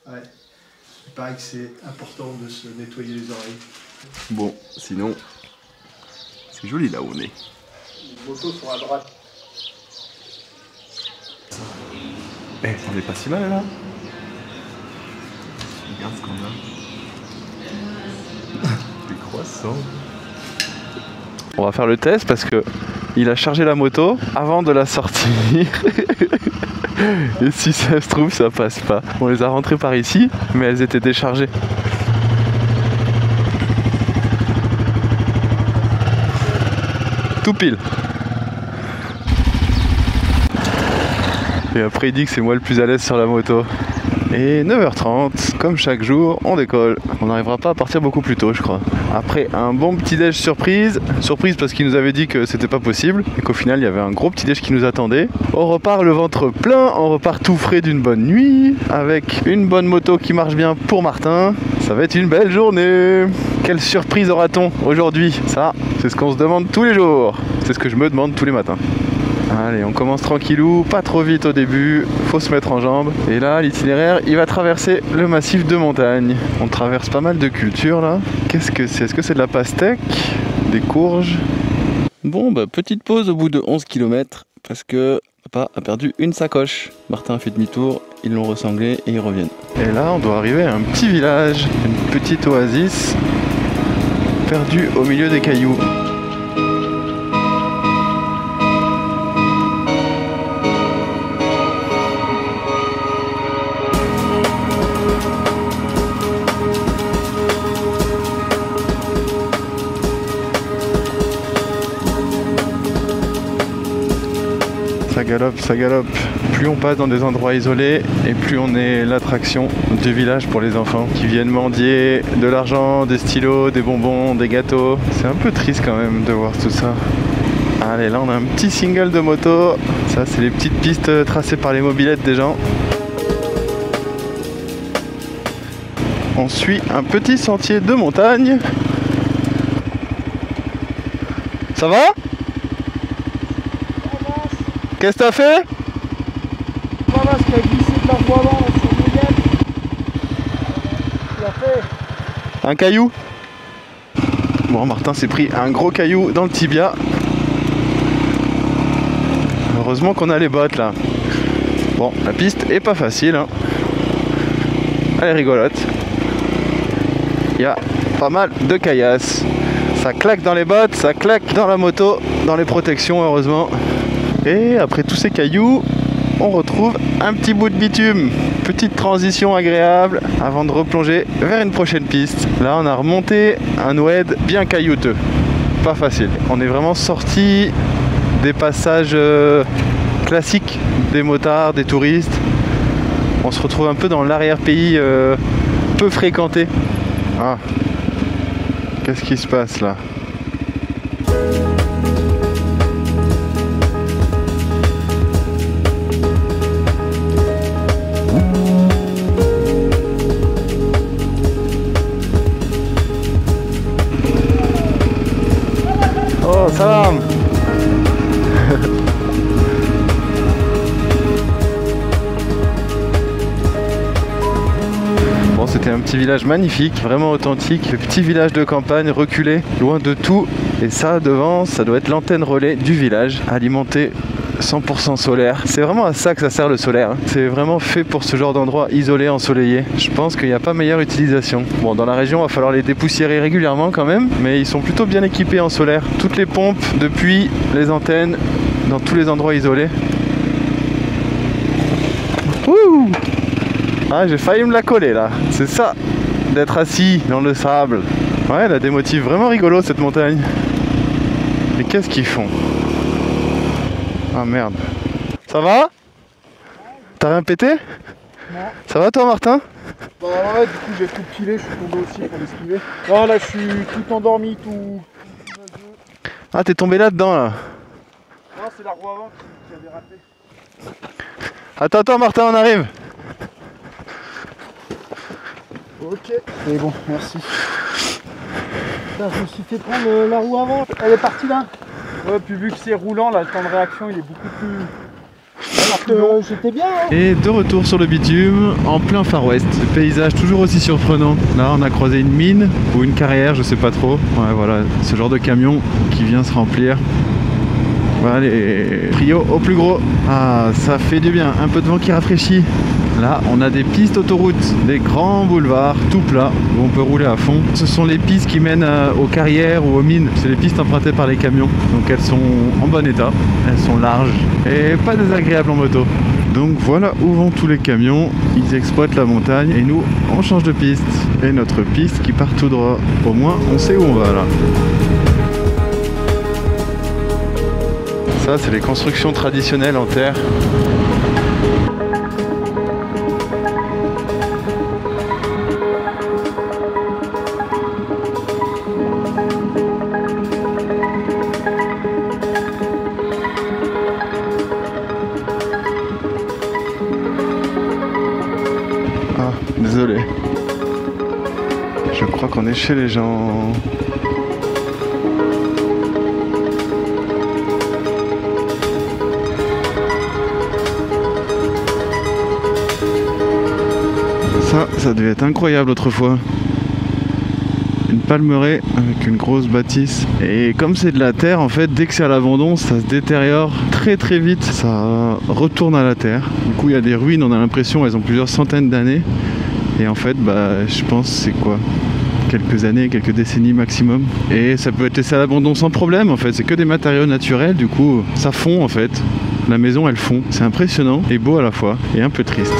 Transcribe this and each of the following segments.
Ouais. Il paraît que c'est important de se nettoyer les oreilles. Bon, sinon, c'est joli là où on est. Les motos sont à droite. Eh, on est pas si mal là. Regarde ce qu'on a. Des croissants. On va faire le test parce que il a chargé la moto avant de la sortir. Et si ça se trouve, ça passe pas. On les a rentrées par ici, mais elles étaient déchargées. Tout pile. Et après il dit que c'est moi le plus à l'aise sur la moto. Et 9h30, comme chaque jour, on décolle. On n'arrivera pas à partir beaucoup plus tôt, je crois. Après un bon petit déj surprise. Surprise parce qu'il nous avait dit que c'était pas possible. Et qu'au final, il y avait un gros petit déj qui nous attendait. On repart le ventre plein, on repart tout frais d'une bonne nuit. Avec une bonne moto qui marche bien pour Martin. Ça va être une belle journée. Quelle surprise aura-t-on aujourd'hui? Ça, c'est ce qu'on se demande tous les jours. C'est ce que je me demande tous les matins. Allez, on commence tranquillou, pas trop vite au début, faut se mettre en jambes. Et là, l'itinéraire, il va traverser le massif de montagne. On traverse pas mal de cultures là. Qu'est-ce que c'est? Est-ce que c'est de la pastèque? Des courges? Bon, bah petite pause au bout de 11 km parce que papa a perdu une sacoche. Martin a fait demi-tour, ils l'ont ressemblé et ils reviennent. Et là, on doit arriver à un petit village, une petite oasis perdue au milieu des cailloux. Ça galope. Plus on passe dans des endroits isolés et plus on est l'attraction du village pour les enfants qui viennent mendier de l'argent, des stylos, des bonbons, des gâteaux. C'est un peu triste quand même de voir tout ça. Allez, là on a un petit single de moto. Ça, c'est les petites pistes tracées par les mobylettes des gens. On suit un petit sentier de montagne. Ça va ? Qu'est-ce que t'as fait? Voilà ce qui a glissé de la voie avant sur Miguel. Il a fait. Un caillou? Bon, Martin s'est pris un gros caillou dans le tibia. Heureusement qu'on a les bottes là. Bon, la piste est pas facile, hein. Elle est rigolote. Il y a pas mal de caillasses. Ça claque dans les bottes, ça claque dans la moto, dans les protections heureusement. Et après tous ces cailloux, on retrouve un petit bout de bitume. Petite transition agréable avant de replonger vers une prochaine piste. Là, on a remonté un oued bien caillouteux. Pas facile. On est vraiment sorti des passages classiques des motards, des touristes. On se retrouve un peu dans l'arrière-pays peu fréquenté. Ah, qu'est-ce qui se passe là ? Salam. Bon, c'était un petit village magnifique, vraiment authentique, petit village de campagne reculé, loin de tout. Et ça, devant, ça doit être l'antenne relais du village, alimentée 100% solaire. C'est vraiment à ça que ça sert le solaire, hein. C'est vraiment fait pour ce genre d'endroit isolé, ensoleillé. Je pense qu'il n'y a pas meilleure utilisation. Bon, dans la région, il va falloir les dépoussiérer régulièrement quand même, mais ils sont plutôt bien équipés en solaire. Toutes les pompes, depuis les antennes, dans tous les endroits isolés. Ouh! Ah, j'ai failli me la coller là. C'est ça, d'être assis dans le sable. Ouais, elle a des motifs vraiment rigolos cette montagne. Mais qu'est-ce qu'ils font? Ah merde. Ça va? T'as rien pété? Non. Ça va toi Martin? Bah ouais, du coup j'ai tout pilé, je suis tombé aussi pour l'esquiver. Non, là je suis tout endormi, tout... Ah, t'es tombé là-dedans là. Non, c'est la roue avant qui avait raté. Attends Martin, on arrive. Ok. C'est bon, merci. Putain, je me suis fait prendre la roue avant. Elle est partie là. Ouais, puis vu que c'est roulant, là, le temps de réaction il est beaucoup plus... C'était bien, hein. Et de retour sur le bitume, en plein Far West. Le paysage toujours aussi surprenant. Là, on a croisé une mine ou une carrière, je sais pas trop. Ouais, voilà, ce genre de camion qui vient se remplir. Voilà les trios au plus gros. Ah, ça fait du bien, un peu de vent qui rafraîchit. Là, on a des pistes autoroutes, des grands boulevards tout plats où on peut rouler à fond. Ce sont les pistes qui mènent aux carrières ou aux mines. C'est les pistes empruntées par les camions. Donc elles sont en bon état, elles sont larges et pas désagréables en moto. Donc voilà où vont tous les camions. Ils exploitent la montagne et nous, on change de piste. Et notre piste qui part tout droit. Au moins, on sait où on va là. Ça, c'est les constructions traditionnelles en terre. Ah, désolé. Je crois qu'on est chez les gens. Ça devait être incroyable autrefois. Une palmeraie avec une grosse bâtisse. Et comme c'est de la terre, en fait, dès que c'est à l'abandon, ça se détériore très très vite. Ça retourne à la terre. Du coup, il y a des ruines, on a l'impression, elles ont plusieurs centaines d'années. Et en fait, je pense c'est quoi? Quelques années, quelques décennies maximum. Et ça peut être laissé à l'abandon sans problème, en fait. C'est que des matériaux naturels, du coup, ça fond, en fait. La maison, elle fond. C'est impressionnant et beau à la fois. Et un peu triste.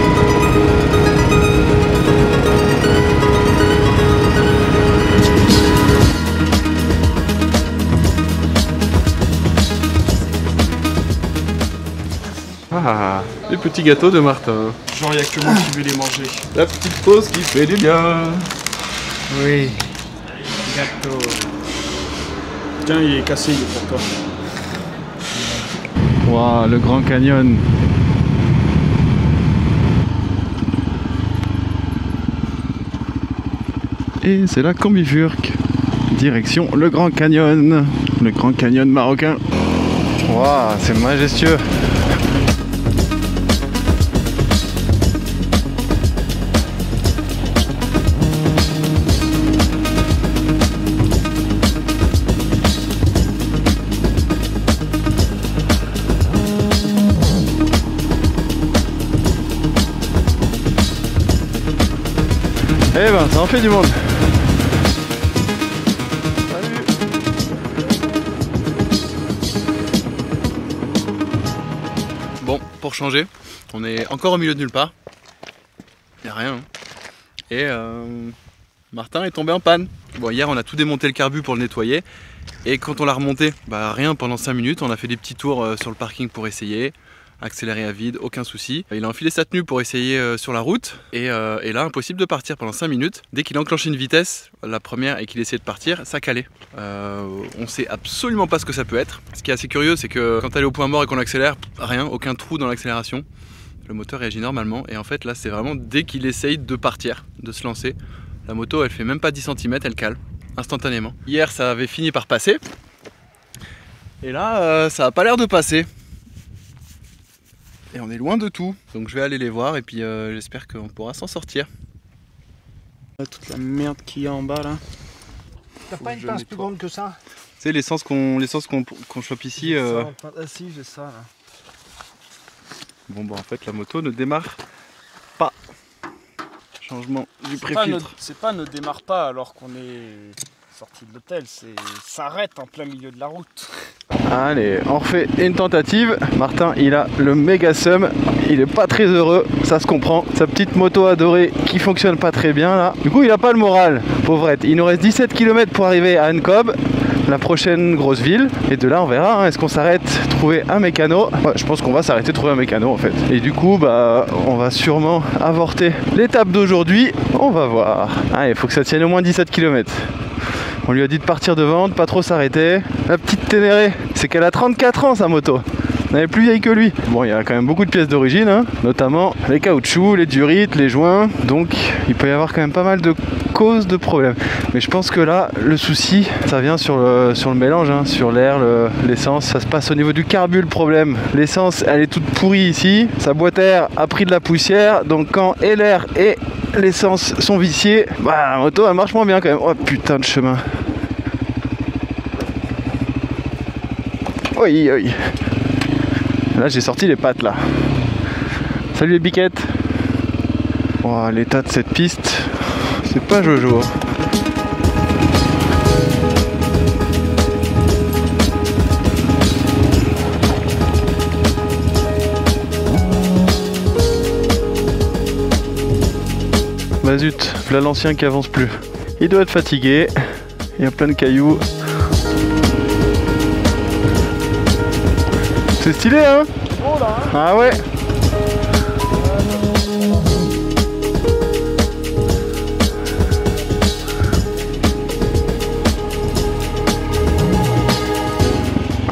Ah, les petits gâteaux de Martin. Genre, y'a que moi qui vais les manger. La petite pause qui fait du bien. Oui. Gâteau. Tiens, il est cassé, il est pour toi. Waouh, le Grand Canyon. Et c'est la Combifurque. Direction le Grand Canyon. Le Grand Canyon marocain. Waouh, c'est majestueux. Eh ben, ça en fait du monde. Salut. Bon, pour changer, on est encore au milieu de nulle part. Y'a rien. Hein. Et Martin est tombé en panne. Bon, hier on a tout démonté le carbu pour le nettoyer. Et quand on l'a remonté, rien pendant 5 minutes. On a fait des petits tours sur le parking pour essayer. Accéléré à vide, aucun souci. Il a enfilé sa tenue pour essayer sur la route et là impossible de partir pendant 5 minutes. Dès qu'il a enclenché une vitesse, la première, et qu'il essayait de partir, ça calait. On sait absolument pas ce que ça peut être. Ce qui est assez curieux, c'est que quand elle est au point mort et qu'on accélère, rien, aucun trou dans l'accélération. Le moteur réagit normalement et en fait là c'est vraiment dès qu'il essaye de partir, de se lancer, la moto elle fait même pas 10 cm, elle cale instantanément. Hier ça avait fini par passer et là ça a pas l'air de passer. Et on est loin de tout, donc je vais aller les voir et puis j'espère qu'on pourra s'en sortir. Toute la merde qu'il y a en bas là. T'as pas une pince plus grande que ça? C'est l'essence qu'on chope ici. Ah si, j'ai ça là. Bon en fait la moto ne démarre pas. Changement du pré-filtre. C'est pas ne démarre pas alors qu'on est sorti de l'hôtel, c'est s'arrête en plein milieu de la route. Allez, on refait une tentative. Martin, il a le méga seum. Il est pas très heureux, ça se comprend. Sa petite moto adorée qui fonctionne pas très bien là. Du coup, il a pas le moral, pauvrette. Il nous reste 17 km pour arriver à Nkob, la prochaine grosse ville. Et de là, on verra. Hein, est-ce qu'on s'arrête, trouver un mécano? Ouais, je pense qu'on va s'arrêter, trouver un mécano en fait. Et du coup, on va sûrement avorter l'étape d'aujourd'hui. On va voir. Ah, il faut que ça tienne au moins 17 km. On lui a dit de partir devant, de pas trop s'arrêter. La petite Ténéré, c'est qu'elle a 34 ans sa moto. On avait plus vieille que lui. Bon, il y a quand même beaucoup de pièces d'origine, hein, notamment les caoutchoucs, les durites, les joints. Donc, il peut y avoir quand même pas mal de causes de problèmes. Mais je pense que là, le souci, ça vient sur le mélange, hein, sur l'air, l'essence. Ça se passe au niveau du carbu, le problème. L'essence, elle est toute pourrie ici. Sa boîte à air a pris de la poussière. Donc, quand et l'air et l'essence sont viciés, bah, la moto, elle marche moins bien quand même. Oh putain de chemin. Oui, oui. Là, j'ai sorti les pattes, là. Salut les biquettes. Oh, l'état de cette piste, c'est pas jojo. Bah zut, là l'ancien qui avance plus. Il doit être fatigué. Il y a plein de cailloux. C'est stylé, hein? Oh là, hein. Ah ouais.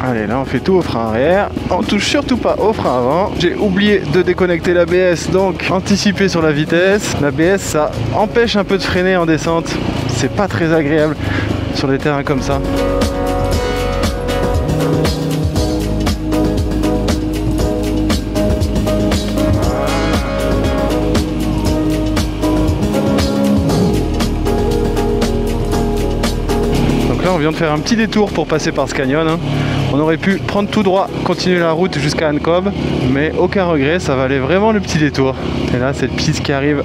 Allez, là on fait tout au frein arrière. On touche surtout pas au frein avant. J'ai oublié de déconnecter l'ABS, donc anticiper sur la vitesse. L'ABS, ça empêche un peu de freiner en descente. C'est pas très agréable sur des terrains comme ça. On vient de faire un petit détour pour passer par ce canyon, hein. On aurait pu prendre tout droit, continuer la route jusqu'à Ncob, mais aucun regret, ça valait vraiment le petit détour. Et là, cette piste qui arrive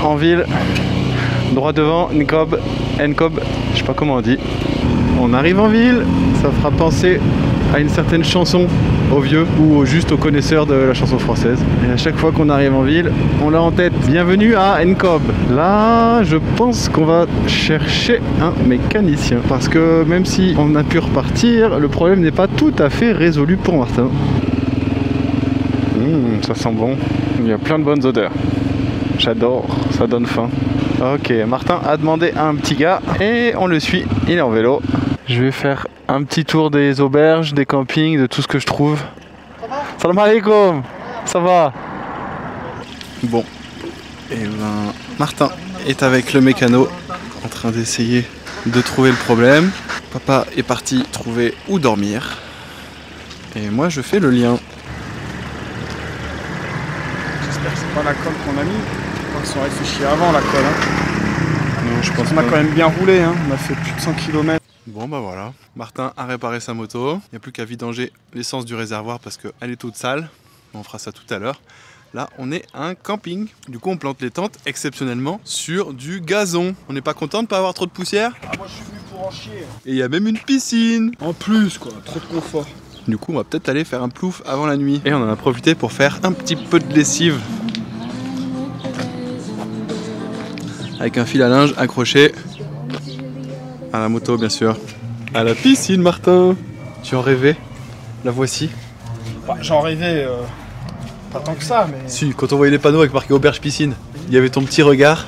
en ville, droit devant, Ncob, je sais pas comment on dit. On arrive en ville, ça fera penser à une certaine chanson aux vieux ou juste aux connaisseurs de la chanson française. Et à chaque fois qu'on arrive en ville, on l'a en tête. Bienvenue à Ncob. Là, je pense qu'on va chercher un mécanicien. Parce que même si on a pu repartir, le problème n'est pas tout à fait résolu pour Martin. Ça sent bon. Il y a plein de bonnes odeurs. J'adore, ça donne faim. Ok, Martin a demandé à un petit gars et on le suit. Il est en vélo. Je vais faire un petit tour des auberges, des campings, de tout ce que je trouve. Salam alaikum. Ça va? Bon, et ben Martin est avec le mécano en train d'essayer de trouver le problème. Papa est parti trouver où dormir. Et moi je fais le lien. J'espère que c'est pas la colle qu'on a mis. Ils sont réfléchis avant la colle. Hein. Non, je pense on a quand même bien roulé, hein. On a fait plus de 100 km. Bon bah voilà, Martin a réparé sa moto. Il n'y a plus qu'à vidanger l'essence du réservoir parce qu'elle est toute sale. On fera ça tout à l'heure. Là, on est à un camping. Du coup, on plante les tentes exceptionnellement sur du gazon. On n'est pas content de ne pas avoir trop de poussière. Ah, moi je suis venu pour en chier. Et il y a même une piscine. En plus, quoi, trop de confort. Du coup, on va peut-être aller faire un plouf avant la nuit. Et on en a profité pour faire un petit peu de lessive. Avec un fil à linge accroché à la moto, bien sûr. À la piscine, Martin. Tu en rêvais? La voici. Bah, j'en rêvais pas tant que ça, mais... Si, quand on voyait les panneaux avec marqué auberge piscine, il y avait ton petit regard.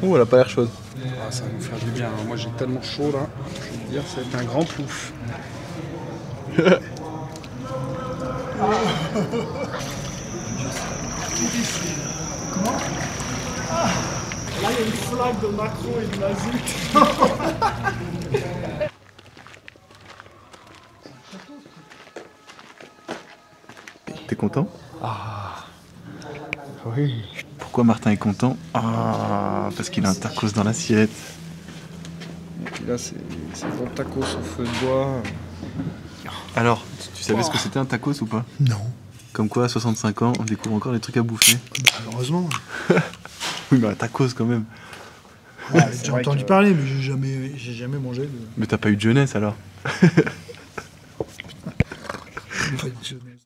Oh, elle a pas l'air chaude. Ah, ça va nous faire du bien. Moi j'ai tellement chaud là. Je vais te dire, ça va être un grand plouf. Comment? Là il y a une flaque de Macron et de Mazout. T'es content? Ah oui. Pourquoi Martin est content? Ah, parce qu'il a un tacos dans l'assiette. Et puis là c'est bon tacos au feu de bois. Alors, tu savais ce que c'était un tacos ou pas? Non. Comme quoi, à 65 ans, on découvre encore des trucs à bouffer. Malheureusement. Oui, mais un tacos quand même. Ouais, j'ai entendu parler, mais j'ai jamais mangé de... Mais t'as pas eu de jeunesse alors? Pas de jeunesse.